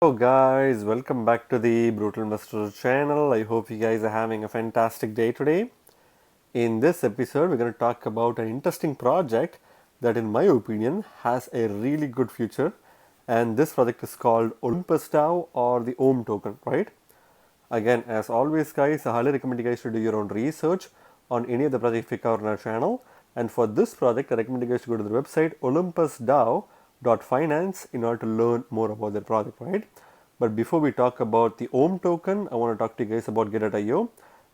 Hello guys, welcome back to the Brutal Investor channel. I hope you guys are having a fantastic day today. In this episode, we're going to talk about an interesting project that in my opinion has a really good future, and this project is called Olympus Dao or the OHM token, right? Again, as always guys, I highly recommend you guys to do your own research on any of the projects we cover on our channel. And for this project, I recommend you guys to go to the website olympusdao.finance in order to learn more about the project, right? But before we talk about the OHM token, I want to talk to you guys about Gateio.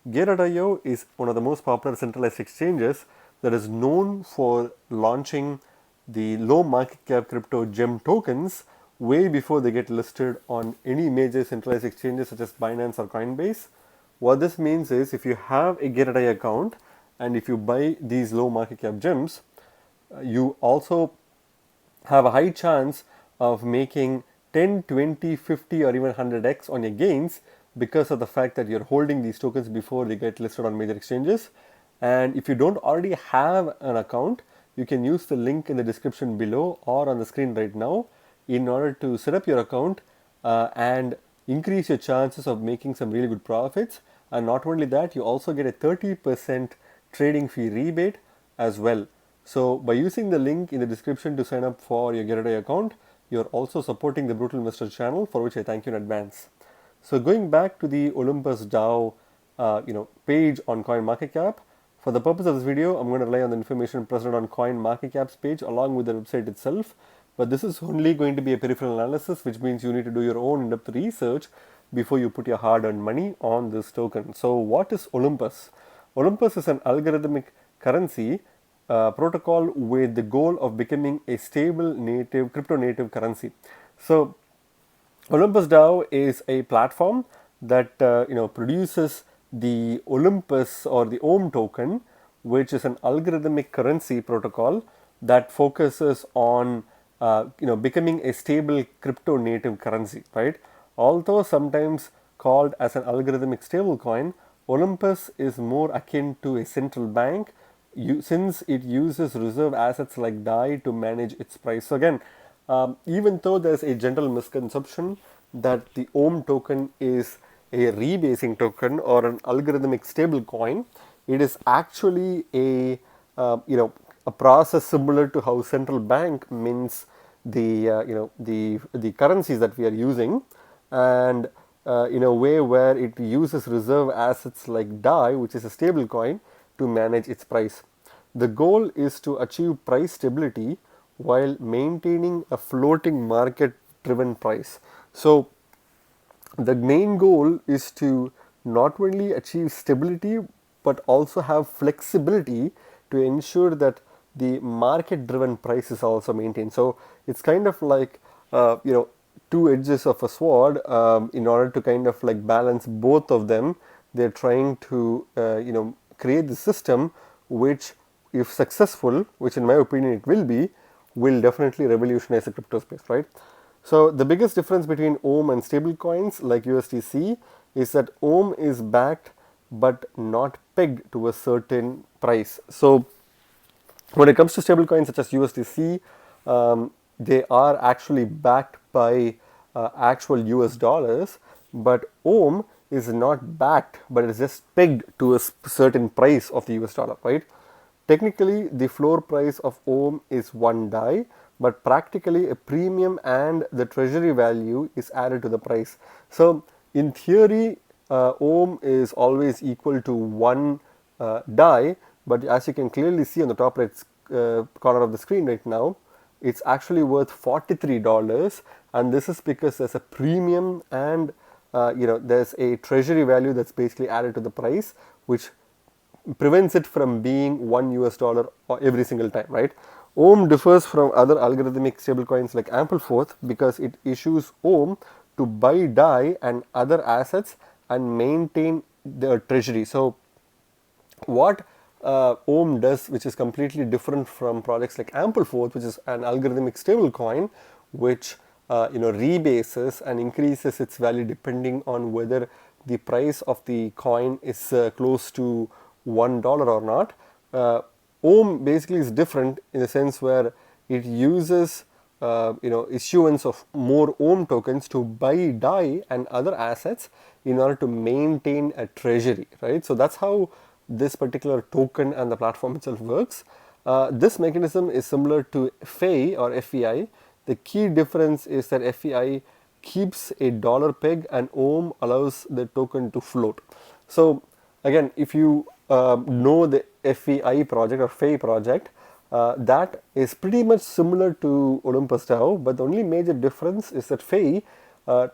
Gateio is one of the most popular centralized exchanges that is known for launching the low market cap crypto gem tokens way before they get listed on any major centralized exchanges such as Binance or Coinbase. What this means is if you have a Gateio account and if you buy these low market cap gems, you also have a high chance of making 10, 20, 50 or even 100x on your gains because of the fact that you're holding these tokens before they get listed on major exchanges. And if you don't already have an account, you can use the link in the description below or on the screen right now in order to set up your account and increase your chances of making some really good profits. And not only that, you also get a 30% trading fee rebate as well. So by using the link in the description to sign up for your Gateio account, you're also supporting the Brutal Investor channel, for which I thank you in advance. So going back to the Olympus Dao page on CoinMarketCap, for the purpose of this video, I'm going to rely on the information present on CoinMarketCap's page along with the website itself. But this is only going to be a peripheral analysis, which means you need to do your own in-depth research before you put your hard-earned money on this token. So what is Olympus? Olympus is an algorithmic currency protocol with the goal of becoming a stable native crypto native currency. So Olympus DAO is a platform that produces the Olympus or the OHM token, which is an algorithmic currency protocol that focuses on becoming a stable crypto native currency, right? Although sometimes called as an algorithmic stablecoin, Olympus is more akin to a central bank since it uses reserve assets like DAI to manage its price. So again, even though there's a general misconception that the OHM token is a rebasing token or an algorithmic stable coin, it is actually a process similar to how central bank mints the currencies that we are using, and in a way where it uses reserve assets like DAI, which is a stable coin, to manage its price. The goal is to achieve price stability while maintaining a floating market driven price. So the main goal is to not only achieve stability but also have flexibility to ensure that the market driven price is also maintained. So it's kind of like two edges of a sword. In order to kind of like balance both of them, they're trying to create the system which, if successful, which in my opinion it will definitely revolutionize the crypto space, right? So the biggest difference between OHM and stable coins like USDC is that OHM is backed but not pegged to a certain price. So when it comes to stable coins such as USDC, they are actually backed by actual US dollars, but OHM is not backed, but it is just pegged to a certain price of the US dollar, right? Technically, the floor price of OHM is 1 DAI, but practically a premium and the treasury value is added to the price. So in theory, OHM is always equal to 1 DAI, but as you can clearly see on the top right corner of the screen right now, it's actually worth $43, and this is because there's a premium and there's a treasury value that's basically added to the price, which prevents it from being $1 every single time, right? OHM differs from other algorithmic stablecoins like Ampleforth because it issues OHM to buy DAI and other assets and maintain the treasury. So what OHM does, which is completely different from projects like Ampleforth, which is an algorithmic stablecoin, which rebases and increases its value depending on whether the price of the coin is close to $1 or not. OHM basically is different in the sense where it uses issuance of more OHM tokens to buy DAI and other assets in order to maintain a treasury, right? So that's how this particular token and the platform itself works. This mechanism is similar to FEI or FEI. The key difference is that FEI keeps a dollar peg and OHM allows the token to float. So again, if you know the FEI project or FEI project, that is pretty much similar to Olympus Dao, but the only major difference is that FEI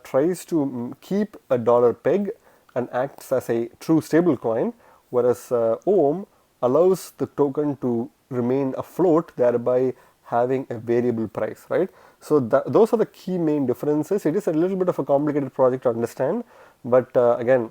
tries to keep a dollar peg and acts as a true stable coin, whereas OHM allows the token to remain afloat, thereby having a variable price, right? So those are the key main differences. It is a little bit of a complicated project to understand, but again,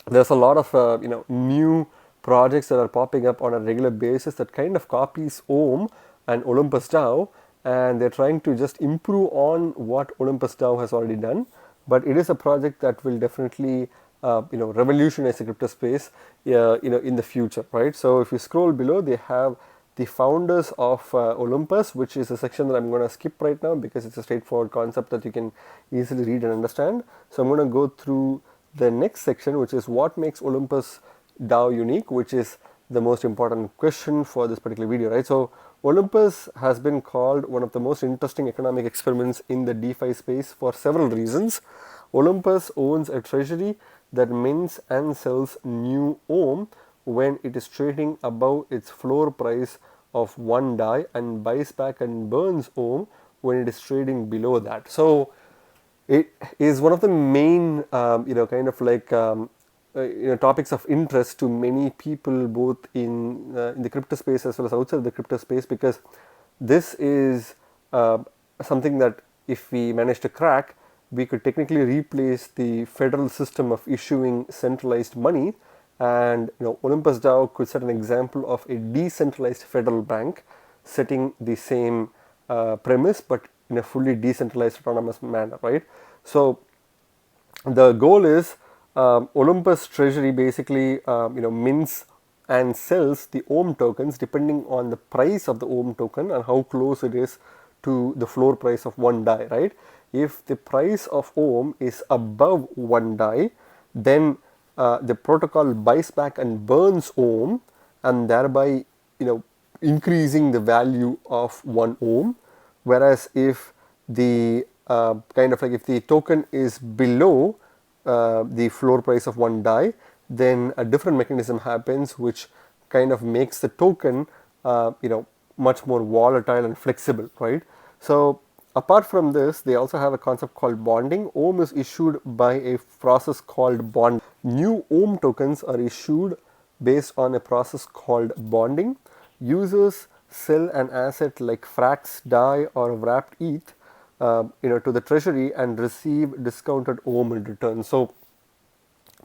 there's a lot of new projects that are popping up on a regular basis that kind of copies OHM and Olympus Dao, and they're trying to just improve on what Olympus Dao has already done. But it is a project that will definitely revolutionize the crypto space in the future, right? So if you scroll below, they have the founders of Olympus, which is a section that I'm going to skip right now because it's a straightforward concept that you can easily read and understand. So I'm going to go through the next section, which is what makes Olympus Dao unique, which is the most important question for this particular video, right? So Olympus has been called one of the most interesting economic experiments in the DeFi space for several reasons. Olympus owns a treasury that mints and sells new OHM when it is trading above its floor price of one DAI and buys back and burns OHM when it is trading below that. So it is one of the main topics of interest to many people, both in the crypto space as well as outside the crypto space, because this is something that if we manage to crack, we could technically replace the federal system of issuing centralized money, and Olympus Dao could set an example of a decentralized federal bank setting the same premise but in a fully decentralized autonomous manner, right? So the goal is Olympus treasury basically mints and sells the OHM tokens depending on the price of the OHM token and how close it is to the floor price of one DAI, right? If the price of OHM is above one DAI, then the protocol buys back and burns OHM, and thereby increasing the value of one OHM. Whereas if the if the token is below the floor price of one DAI, then a different mechanism happens which kind of makes the token much more volatile and flexible, right? So apart from this, they also have a concept called bonding. OHM is issued by a process called bond. New OHM tokens are issued based on a process called bonding. Users sell an asset like Frax, DAI or wrapped ETH to the treasury and receive discounted OHM in return. So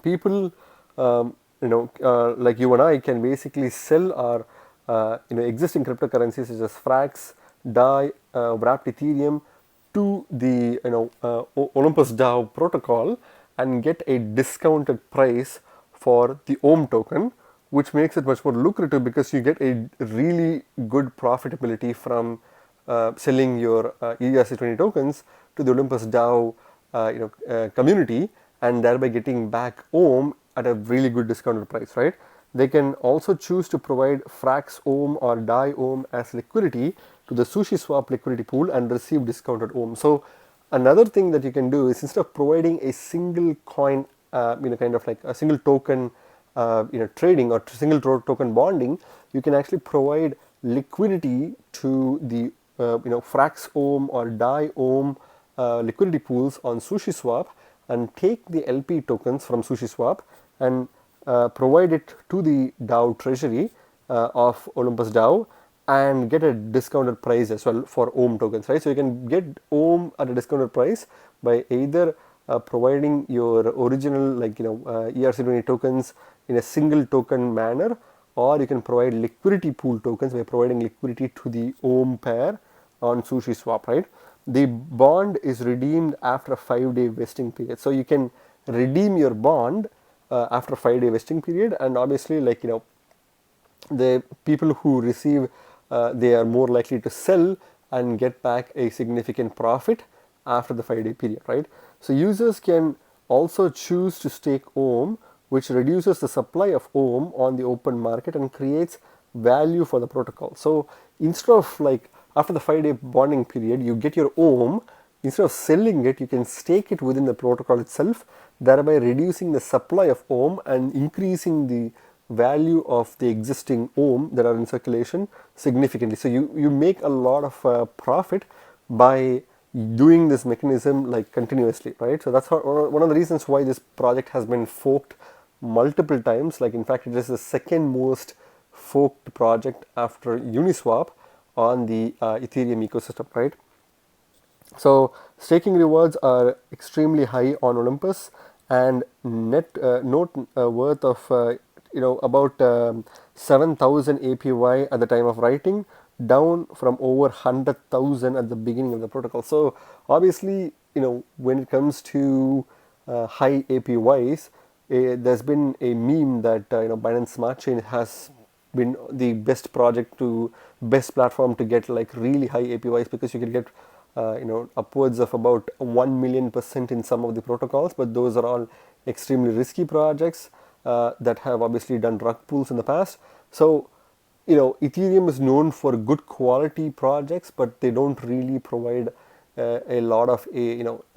people like you and I can basically sell our existing cryptocurrencies such as Frax, DAI, wrapped Ethereum to the Olympus Dao protocol and get a discounted price for the OHM token, which makes it much more lucrative because you get a really good profitability from selling your ERC20 tokens to the Olympus Dao community, and thereby getting back OHM at a really good discounted price, right? They can also choose to provide Frax OHM or DAI OHM as liquidity to the SushiSwap liquidity pool and receive discounted OHM. So another thing that you can do is, instead of providing a single coin, like a single token trading or single token bonding, you can actually provide liquidity to the Frax OHM or DAI OHM liquidity pools on SushiSwap and take the LP tokens from SushiSwap and provide it to the DAO treasury of Olympus Dao and get a discounted price as well for OHM tokens, right? So you can get OHM at a discounted price by either providing your original ERC20 tokens in a single token manner, or you can provide liquidity pool tokens by providing liquidity to the OHM pair on SushiSwap, right? The bond is redeemed after a 5-day vesting period. So you can redeem your bond after a 5-day vesting period, and obviously the people who receive they are more likely to sell and get back a significant profit after the 5-day period, right? So users can also choose to stake OHM, which reduces the supply of OHM on the open market and creates value for the protocol. So instead of like after the 5-day bonding period, you get your OHM. Instead of selling it, you can stake it within the protocol itself, thereby reducing the supply of OHM and increasing the value of the existing OHM that are in circulation significantly. So you make a lot of profit by doing this mechanism like continuously, right? So that's one of the reasons why this project has been forked multiple times. Like in fact, it is the second most forked project after Uniswap on the Ethereum ecosystem, right? So staking rewards are extremely high on Olympus, and note worth of about 7,000 APY at the time of writing, down from over 100,000 at the beginning of the protocol. So obviously, when it comes to high APYs, there's been a meme that Binance Smart Chain has been the best platform to get like really high APYs, because you can get upwards of about 1,000,000% in some of the protocols, but those are all extremely risky projects that have obviously done rug pulls in the past. So Ethereum is known for good quality projects, but they don't really provide a lot of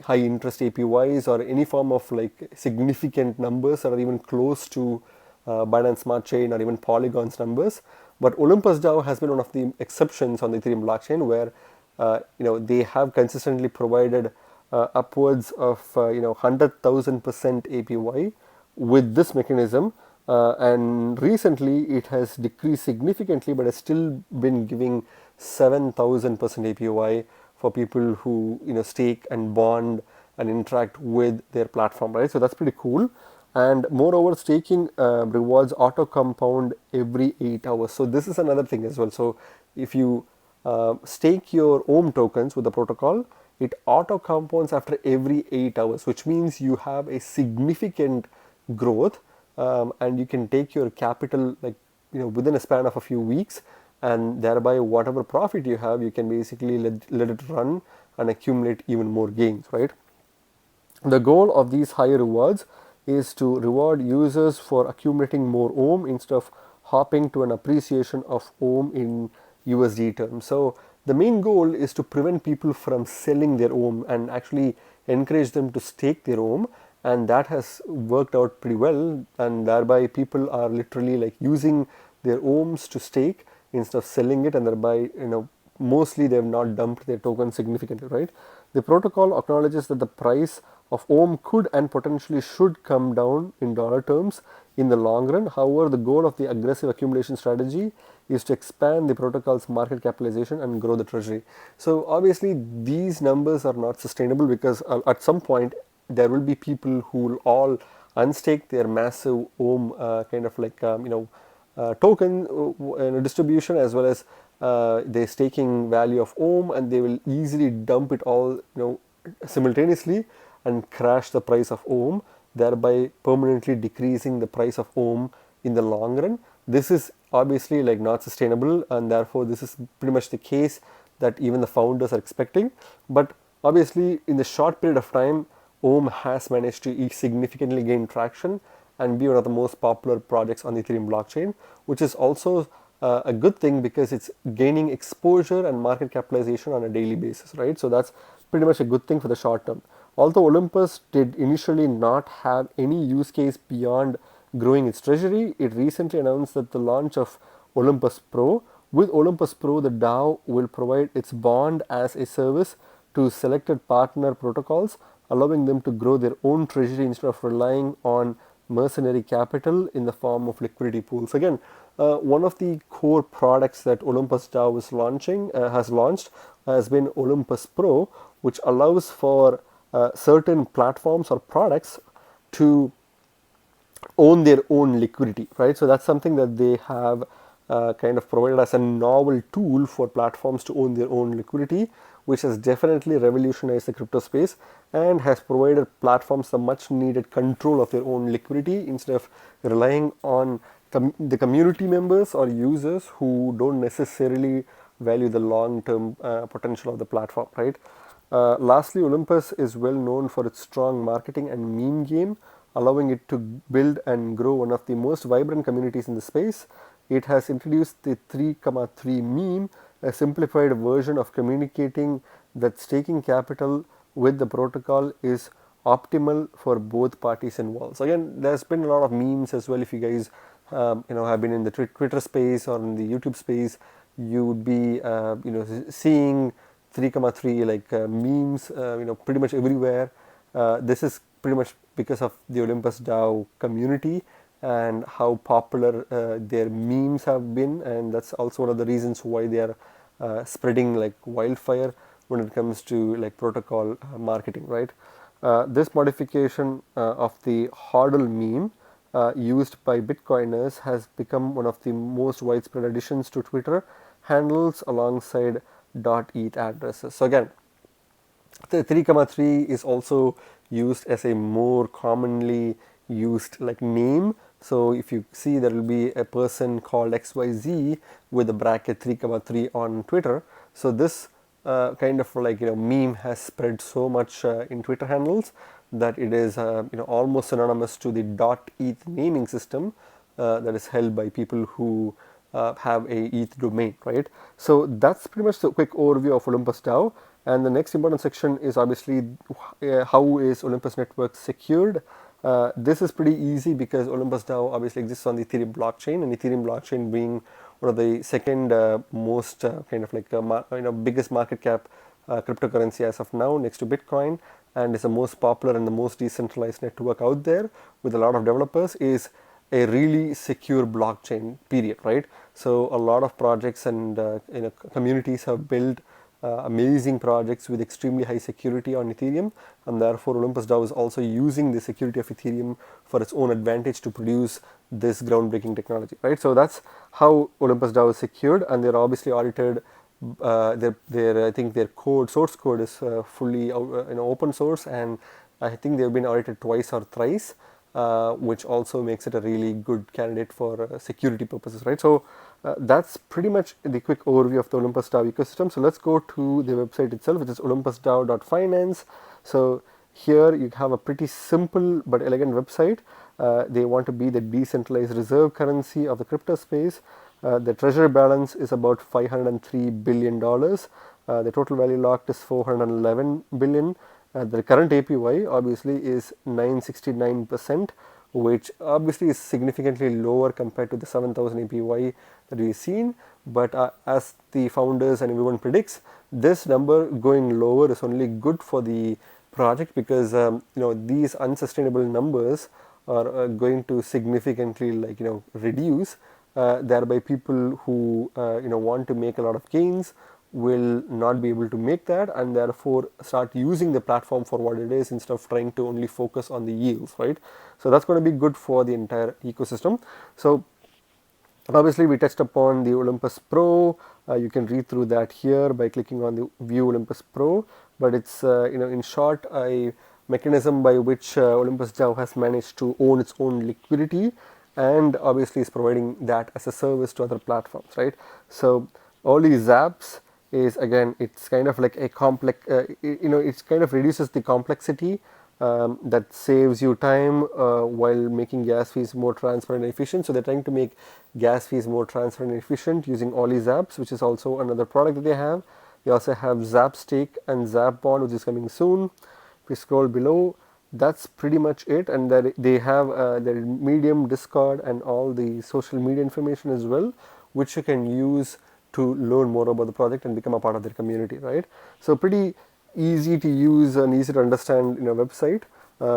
high interest APYs or any form of like significant numbers that are even close to Binance Smart Chain or even Polygon's numbers. But Olympus Dao has been one of the exceptions on the Ethereum blockchain, where they have consistently provided upwards of 100,000% APY with this mechanism, and recently it has decreased significantly, but has still been giving 7,000% APY for people who stake and bond and interact with their platform, right? So that's pretty cool. And moreover, staking rewards auto compound every 8 hours. So this is another thing as well. So if you stake your OHM tokens with the protocol, it auto compounds after every 8 hours, which means you have a significant growth, and you can take your capital like within a span of a few weeks, and thereby whatever profit you have, you can basically let it run and accumulate even more gains, right? The goal of these higher rewards is to reward users for accumulating more OHM instead of hopping to an appreciation of OHM in USD terms. So the main goal is to prevent people from selling their OHM and actually encourage them to stake their OHM, and that has worked out pretty well, and thereby people are literally like using their OHMs to stake instead of selling it, and thereby mostly they have not dumped their token significantly, right? The protocol acknowledges that the price of OHM could and potentially should come down in dollar terms in the long run. However, the goal of the aggressive accumulation strategy is to expand the protocol's market capitalization and grow the treasury. So obviously these numbers are not sustainable, because at some point there will be people who will all unstake their massive OHM kind of like token distribution, as well as the staking value of OHM, and they will easily dump it all simultaneously and crash the price of OHM, thereby permanently decreasing the price of OHM in the long run. This is obviously like not sustainable, and therefore this is pretty much the case that even the founders are expecting. But obviously in the short period of time, OHM has managed to significantly gain traction and be one of the most popular projects on the Ethereum blockchain, which is also a good thing, because it's gaining exposure and market capitalization on a daily basis, right? So that's pretty much a good thing for the short term. Although Olympus did initially not have any use case beyond growing its treasury, it recently announced that the launch of Olympus Pro. With Olympus Pro, the DAO will provide its bond as a service to selected partner protocols, allowing them to grow their own treasury instead of relying on mercenary capital in the form of liquidity pools. Again, one of the core products that Olympus Dao has launched has been Olympus Pro, which allows for certain platforms or products to own their own liquidity, right? So that's something that they have kind of provided as a novel tool for platforms to own their own liquidity, which has definitely revolutionized the crypto space and has provided platforms the much needed control of their own liquidity instead of relying on the community members or users who don't necessarily value the long-term potential of the platform, right? Lastly, Olympus is well known for its strong marketing and meme game, allowing it to build and grow one of the most vibrant communities in the space. It has introduced the 3,3 meme, a simplified version of communicating that staking capital with the protocol is optimal for both parties involved. So again, there's been a lot of memes as well. If you guys have been in the Twitter space or in the YouTube space, you would be seeing 3,3 like memes pretty much everywhere. This is pretty much because of the Olympus Dao community and how popular their memes have been, and that's also one of the reasons why they are spreading like wildfire when it comes to like protocol marketing, right? This modification of the hodl meme used by Bitcoiners has become one of the most widespread additions to Twitter handles alongside .eth addresses. So again, the 3,3 is also used as a more commonly used like name. So if you see, there will be a person called XYZ with a bracket 3,3 on Twitter. So this kind of like meme has spread so much in Twitter handles that it is almost synonymous to the .eth naming system that is held by people who have a ETH domain, right? So that's pretty much the quick overview of Olympus DAO. And the next important section is obviously how is Olympus Network secured. This is pretty easy because Olympus DAO obviously exists on the Ethereum blockchain, and Ethereum blockchain being one of the second most kind of like biggest market cap cryptocurrency as of now, next to Bitcoin, and is the most popular and the most decentralized network out there with a lot of developers, is a really secure blockchain, period, right? So a lot of projects and communities have built amazing projects with extremely high security on Ethereum, and therefore Olympus DAO is also using the security of Ethereum for its own advantage to produce this groundbreaking technology, right? So that's how Olympus DAO is secured, and they're obviously audited. I think their source code is fully open source, and I think they've been audited twice or thrice. Which also makes it a really good candidate for security purposes, right? So that's pretty much the quick overview of the Olympus DAO ecosystem. So let's go to the website itself, which is olympusdao.finance. So here you have a pretty simple but elegant website. They want to be the decentralized reserve currency of the crypto space. The treasury balance is about $503 billion. The total value locked is $411 billion. The current APY obviously is 969%, which obviously is significantly lower compared to the 7,000 APY that we've seen. But as the founders and everyone predicts, this number going lower is only good for the project, because these unsustainable numbers are going to significantly reduce. Thereby, people who want to make a lot of gains will not be able to make that, and therefore start using the platform for what it is instead of trying to only focus on the yields, right? So that's going to be good for the entire ecosystem. So obviously we touched upon the Olympus Pro. You can read through that here by clicking on the View Olympus Pro, but it's in short a mechanism by which Olympus DAO has managed to own its own liquidity, and obviously is providing that as a service to other platforms, right? So all these apps is, again, it's kind of like a complex, it kind of reduces the complexity that saves you time while making gas fees more transparent and efficient. So they're trying to make gas fees more transparent and efficient using all these apps, which is also another product that they have. They also have Zap Stake and Zap Bond, which is coming soon. If we scroll below, that's pretty much it. And they have their Medium, Discord, and all the social media information as well, which you can use to learn more about the project and become a part of their community, right? So pretty easy to use and easy to understand website,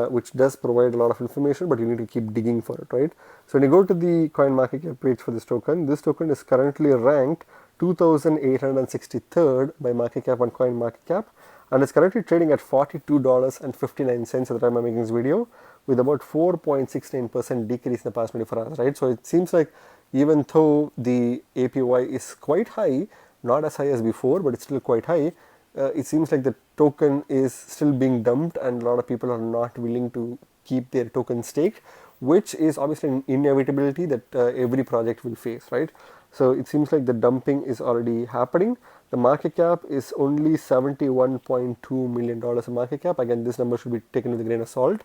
which does provide a lot of information, but you need to keep digging for it, right? So when you go to the CoinMarketCap page for this token is currently ranked 2,863rd by market cap on CoinMarketCap, and it's currently trading at $42.59 at the time I'm making this video, with about 4.69% decrease in the past 24 hours, right? So it seems like even though the APY is quite high, not as high as before, but it's still quite high, it seems like the token is still being dumped, and a lot of people are not willing to keep their token staked, which is obviously an inevitability that every project will face, right? So it seems like the dumping is already happening. The market cap is only $71.2 million of market cap. Again, this number should be taken with a grain of salt.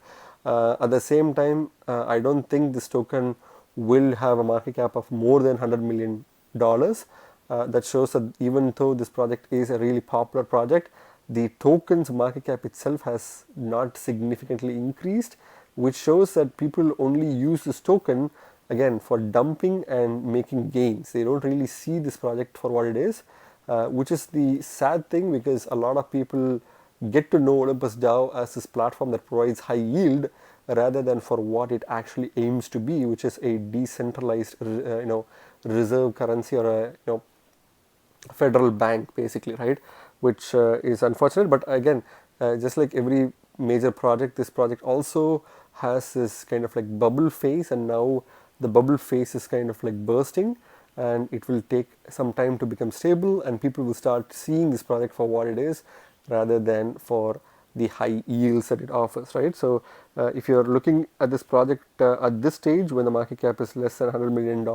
At the same time, I don't think this token will have a market cap of more than $100 million. That shows that even though this project is a really popular project, the token's market cap itself has not significantly increased, which shows that people only use this token again for dumping and making gains. They don't really see this project for what it is, which is the sad thing, because a lot of people get to know Olympus Dao as this platform that provides high yield rather than for what it actually aims to be, which is a decentralized reserve currency, or a federal bank basically, right? Which is unfortunate. But again, just like every major project, this project also has this kind of like bubble phase, and now the bubble phase is kind of like bursting, and it will take some time to become stable, and people will start seeing this project for what it is rather than for the high yields that it offers, right? So if you're looking at this project at this stage when the market cap is less than $100 million,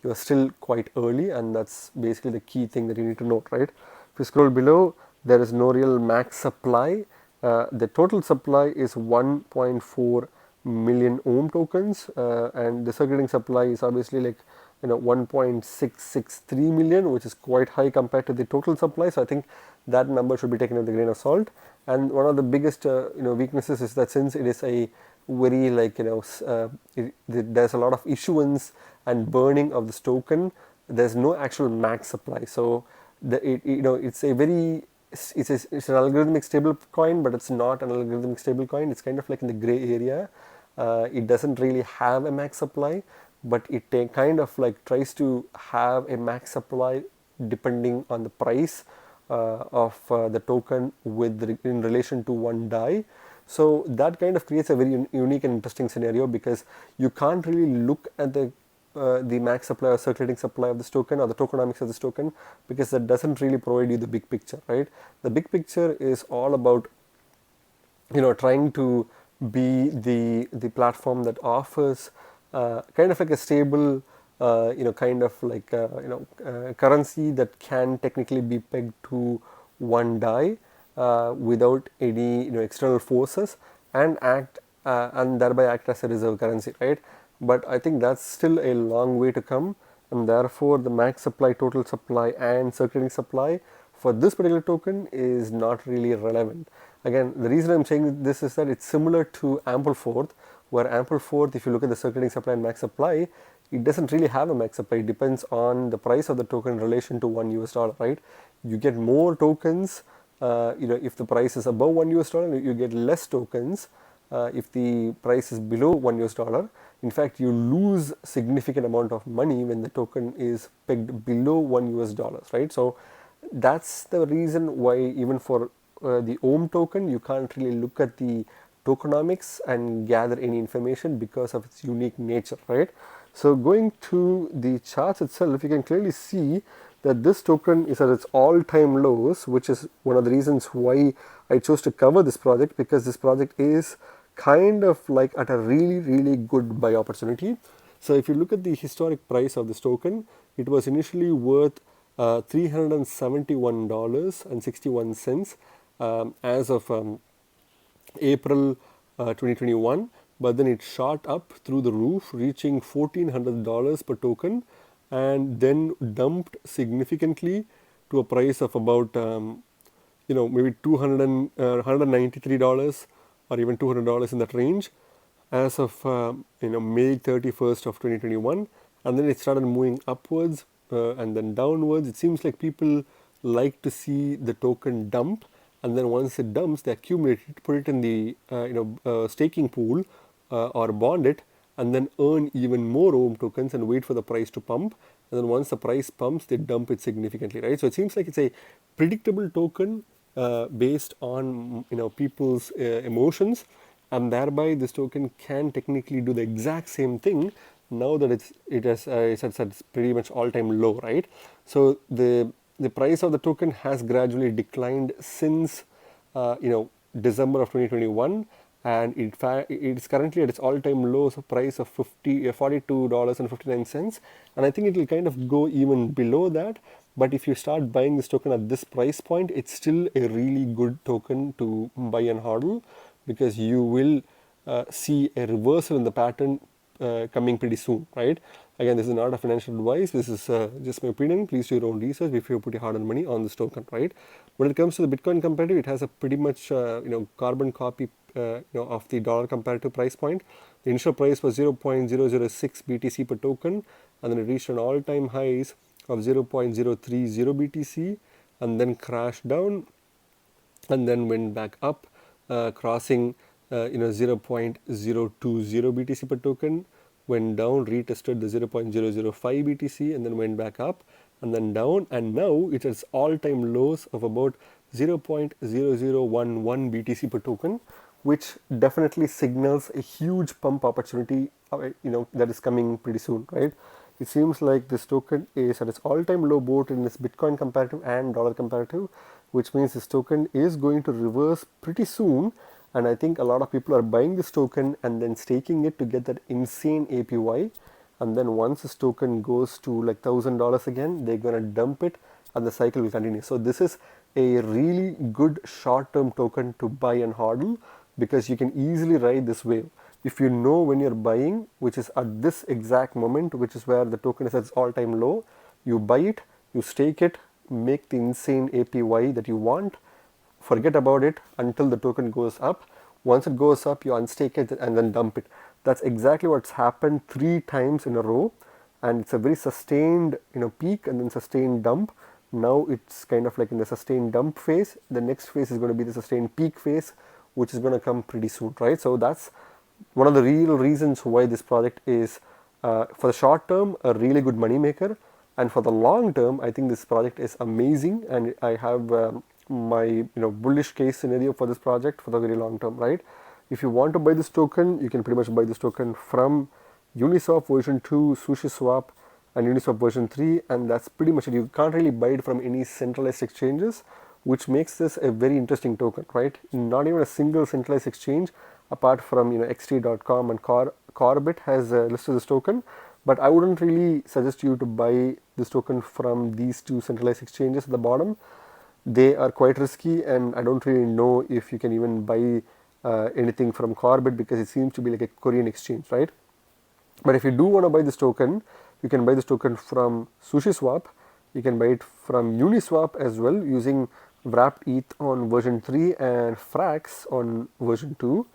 you are still quite early, and that's basically the key thing that you need to note, right? If you scroll below, there is no real max supply. The total supply is 1.4 million ohm tokens, and the circulating supply is obviously like 1.663 million, which is quite high compared to the total supply. So I think that number should be taken with a grain of salt. And one of the biggest weaknesses is that since it is a very there's a lot of issuance and burning of this token, there's no actual max supply. So it's a very it's an algorithmic stable coin, but it's not an algorithmic stable coin. It's kind of like in the gray area. It doesn't really have a max supply, but it kind of like tries to have a max supply depending on the price of the token in relation to one DAI. So that kind of creates a very unique and interesting scenario, because you can't really look at the max supply or circulating supply of this token or the tokenomics of this token, because that doesn't really provide you the big picture, right? The big picture is all about trying to be the platform that offers kind of like a stable kind of like currency that can technically be pegged to one DAI without any external forces, and thereby act as a reserve currency, right? But I think that's still a long way to come, and therefore the max supply, total supply, and circulating supply for this particular token is not really relevant. Again, the reason I'm saying this is that it's similar to Ampleforth, where Ampleforth, if you look at the circulating supply and max supply, it doesn't really have a max supply. It depends on the price of the token in relation to $1, right? You get more tokens, if the price is above $1, you get less tokens if the price is below $1. In fact, you lose significant amount of money when the token is pegged below $1, right? So that's the reason why even for the Ohm token, you can't really look at the tokenomics and gather any information because of its unique nature, right? So going to the charts itself, you can clearly see that this token is at its all-time lows, which is one of the reasons why I chose to cover this project, because this project is kind of like at a really, really good buy opportunity. So if you look at the historic price of this token, it was initially worth $371.61 as of April 2021, but then it shot up through the roof, reaching $1,400 per token, and then dumped significantly to a price of about maybe $193 or even $200 in that range as of May 31st of 2021, and then it started moving upwards and then downwards. It seems like people like to see the token dump, and then once it dumps, they accumulate it, put it in the staking pool or bond it, and then earn even more Ohm tokens and wait for the price to pump. And then once the price pumps, they dump it significantly, right? So it seems like it's a predictable token based on people's emotions, and thereby this token can technically do the exact same thing now that it's pretty much all-time low, right? So the price of the token has gradually declined since December of 2021, and in fact it's currently at its all-time low price of $42.59, and I think it will kind of go even below that. But if you start buying this token at this price point, it's still a really good token to buy and hodl, because you will see a reversal in the pattern coming pretty soon, right? Again, this is not a financial advice. This is just my opinion. Please do your own research before you put your hard-earned money on this token, right? When it comes to the Bitcoin comparative, it has a pretty much carbon copy of the dollar comparative price point. The initial price was 0.006 BTC per token, and then it reached an all-time highs of 0.030 BTC, and then crashed down, and then went back up, crossing 0.020 BTC per token, went down, retested the 0.005 BTC, and then went back up, and then down, and now it's at all-time lows of about 0.0011 BTC per token, which definitely signals a huge pump opportunity, that is coming pretty soon, right? It seems like this token is at its all-time low both in its Bitcoin comparative and dollar comparative, which means this token is going to reverse pretty soon. And I think a lot of people are buying this token and then staking it to get that insane APY. And then once this token goes to like $1,000 again, they're going to dump it and the cycle will continue. So this is a really good short-term token to buy and hodl, because you can easily ride this wave. If you know when you're buying, which is at this exact moment, which is where the token is at its all-time low, you buy it, you stake it, make the insane APY that you want, forget about it until the token goes up. Once it goes up, you unstake it and then dump it. That's exactly what's happened 3 times in a row, and it's a very sustained peak and then sustained dump. Now it's kind of like in the sustained dump phase. The next phase is going to be the sustained peak phase, which is going to come pretty soon, right? So that's one of the real reasons why this project is, for the short term, a really good money maker, and for the long term, I think this project is amazing, and I have my bullish case scenario for this project for the very long term, right? If you want to buy this token, you can pretty much buy this token from Uniswap version 2, SushiSwap, and Uniswap version 3, and that's pretty much it. You can't really buy it from any centralized exchanges, which makes this a very interesting token, right? Not even a single centralized exchange apart from xt.com and Corbit has listed this token, but I wouldn't really suggest you to buy this token from these 2 centralized exchanges at the bottom. They are quite risky, and I don't really know if you can even buy anything from Corbit, because it seems to be like a Korean exchange, right? But if you do want to buy this token, you can buy this token from SushiSwap. You can buy it from Uniswap as well, using Wrapped ETH on version 3 and Frax on version 2.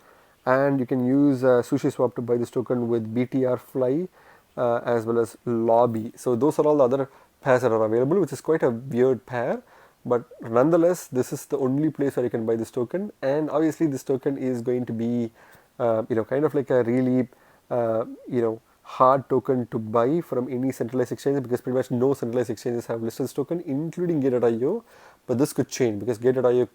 And you can use SushiSwap to buy this token with BTR Fly as well as Lobby. So those are all the other pairs that are available, which is quite a weird pair. But nonetheless, this is the only place where you can buy this token. And obviously, this token is going to be, kind of like a really, hard token to buy from any centralized exchange, because pretty much no centralized exchanges have listed this token, including Gateio. But this could change, because Gateio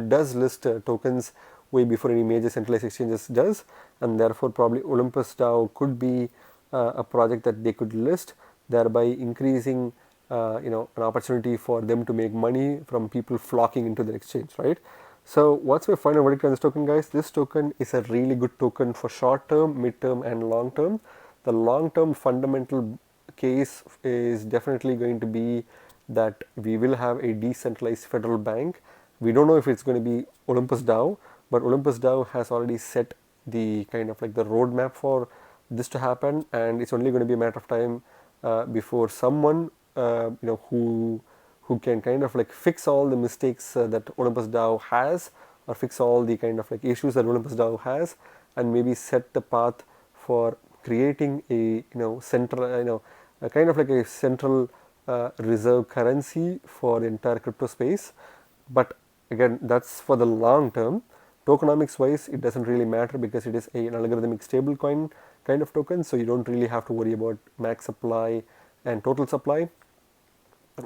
does list tokens way before any major centralized exchanges does, and therefore probably Olympus Dao could be a project that they could list, thereby increasing an opportunity for them to make money from people flocking into their exchange, right? So what's my final verdict on this token, guys? This token is a really good token for short term, mid term, and long term. The long term fundamental case is definitely going to be that we will have a decentralized federal bank. We don't know if it's going to be Olympus Dao, but Olympus Dao has already set the kind of like the roadmap for this to happen, and it's only going to be a matter of time before someone who can kind of like fix all the mistakes that Olympus Dao has, or fix all the kind of like issues that Olympus Dao has, and maybe set the path for creating a central a kind of like a central reserve currency for the entire crypto space. But again, that's for the long term. Tokenomics wise, it doesn't really matter, because it is an algorithmic stablecoin kind of token, so you don't really have to worry about max supply and total supply.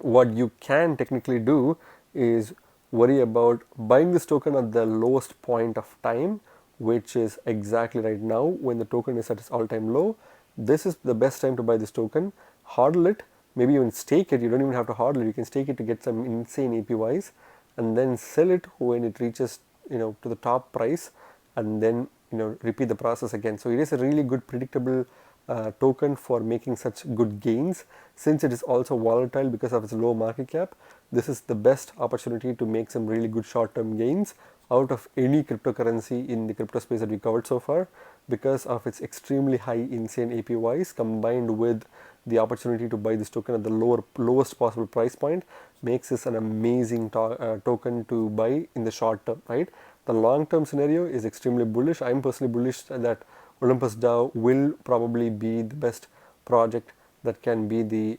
What you can technically do is worry about buying this token at the lowest point of time, which is exactly right now when the token is at its all-time low. This is the best time to buy this token. Hodl it, maybe even stake it. You don't even have to hodl it. You can stake it to get some insane APYs, and then sell it when it reaches to the top price, and then repeat the process again. So it is a really good predictable token for making such good gains. Since it is also volatile because of its low market cap, this is the best opportunity to make some really good short-term gains out of any cryptocurrency in the crypto space that we covered so far, because of its extremely high insane APYs combined with the opportunity to buy this token at the lowest possible price point makes this an amazing token to buy in the short term, right? The long term scenario is extremely bullish. I'm personally bullish that Olympus Dao will probably be the best project that can be the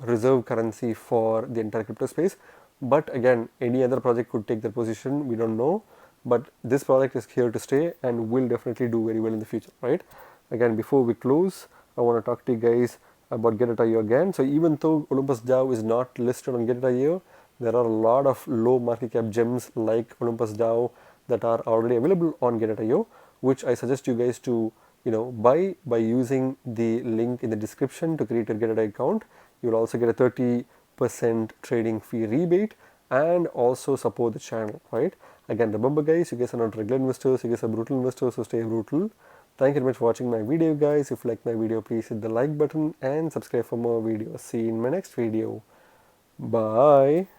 reserve currency for the entire crypto space. But again, any other project could take their position, we don't know. But this project is here to stay and will definitely do very well in the future, right? Again, before we close, I want to talk to you guys about Gateio again. So even though Olympus Dao is not listed on Gateio, there are a lot of low market cap gems like Olympus Dao that are already available on Gateio, which I suggest you guys to buy by using the link in the description to create your Gateio account. You will also get a 30% trading fee rebate and also support the channel, right? Again, remember guys, you guys are not regular investors, you guys are brutal investors, so stay brutal. Thank you very much for watching my video guys. If you like my video, please hit the like button and subscribe for more videos. See you in my next video. Bye.